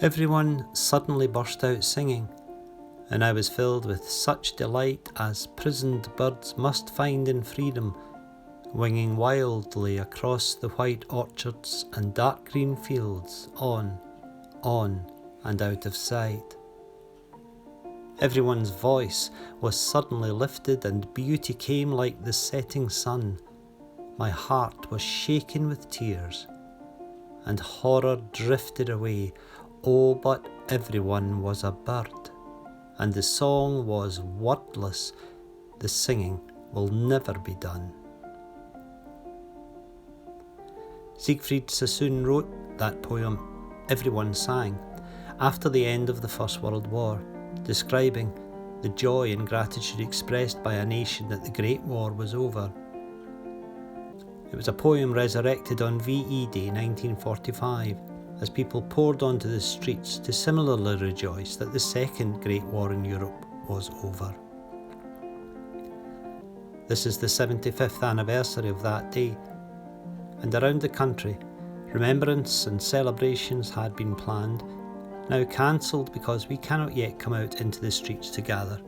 Everyone suddenly burst out singing, and I was filled with such delight as prisoned birds must find in freedom, winging wildly across the white orchards and dark green fields, on, and out of sight. Everyone's voice was suddenly lifted, and beauty came like the setting sun. My heart was shaken with tears, and horror drifted away. Oh, but everyone was a bird, and the song was wordless. The singing will never be done. Siegfried Sassoon wrote that poem, Everyone Sang, after the end of the First World War, describing the joy and gratitude expressed by a nation that the Great War was over. It was a poem resurrected on VE Day 1945, as people poured onto the streets to similarly rejoice that the Second Great War in Europe was over. This is the 75th anniversary of that day, and around the country, remembrance and celebrations had been planned, now cancelled because we cannot yet come out into the streets to gather,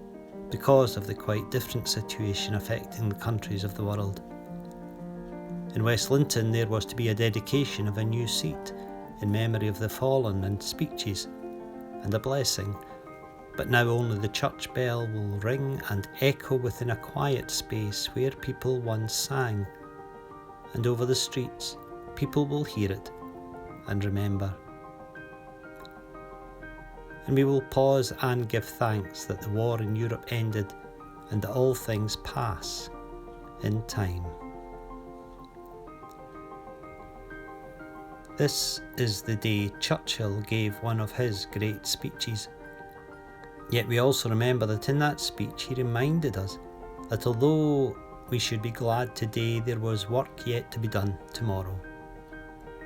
because of the quite different situation affecting the countries of the world. In West Linton there was to be a dedication of a new seat in memory of the fallen, and speeches and a blessing, but now only the church bell will ring and echo within a quiet space where people once sang, and over the streets people will hear it and remember. And we will pause and give thanks that the war in Europe ended and that all things pass in time. This is the day Churchill gave one of his great speeches. Yet we also remember that in that speech he reminded us that although we should be glad today, there was work yet to be done tomorrow.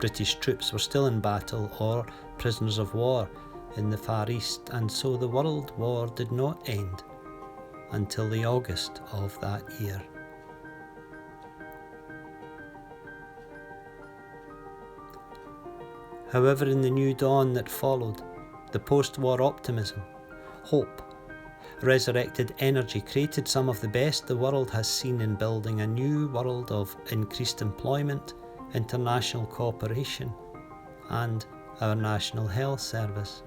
British troops were still in battle or prisoners of war in the Far East, and so the World War did not end until the August of that year. However, in the new dawn that followed, the post-war optimism, hope, resurrected energy created some of the best the world has seen in building a new world of increased employment, international cooperation, and our National Health Service.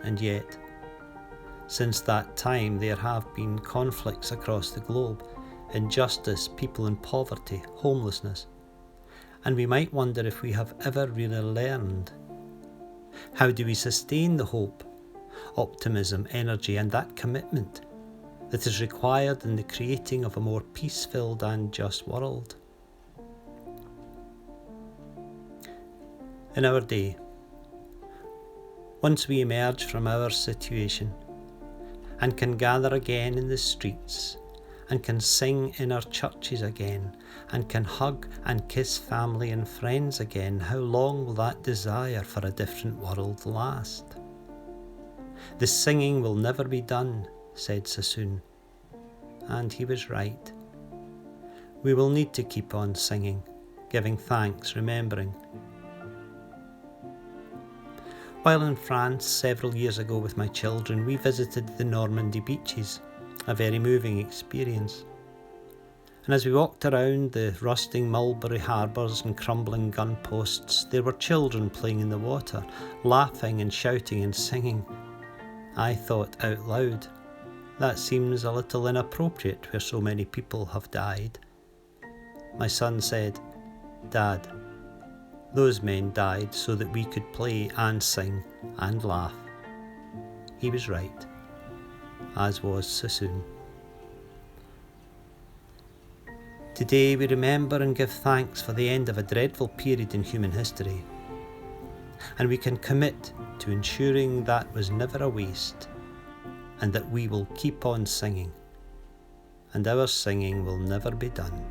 And yet, since that time there have been conflicts across the globe, injustice, people in poverty, homelessness, and we might wonder if we have ever really learned. How do we sustain the hope, optimism, energy, and that commitment that is required in the creating of a more peace-filled and just world? In our day, once we emerge from our situation and can gather again in the streets, and can sing in our churches again, and can hug and kiss family and friends again, how long will that desire for a different world last? The singing will never be done, said Sassoon, and he was right. We will need to keep on singing, giving thanks, remembering. While in France several years ago with my children, we visited the Normandy beaches, a very moving experience. And as we walked around the rusting mulberry harbours and crumbling gun posts, there were children playing in the water, laughing and shouting and singing. I thought out loud, that seems a little inappropriate where so many people have died. My son said, Dad, those men died so that we could play and sing and laugh. He was right, as was Sassoon. Today we remember and give thanks for the end of a dreadful period in human history, and we can commit to ensuring that was never a waste, and that we will keep on singing, and our singing will never be done.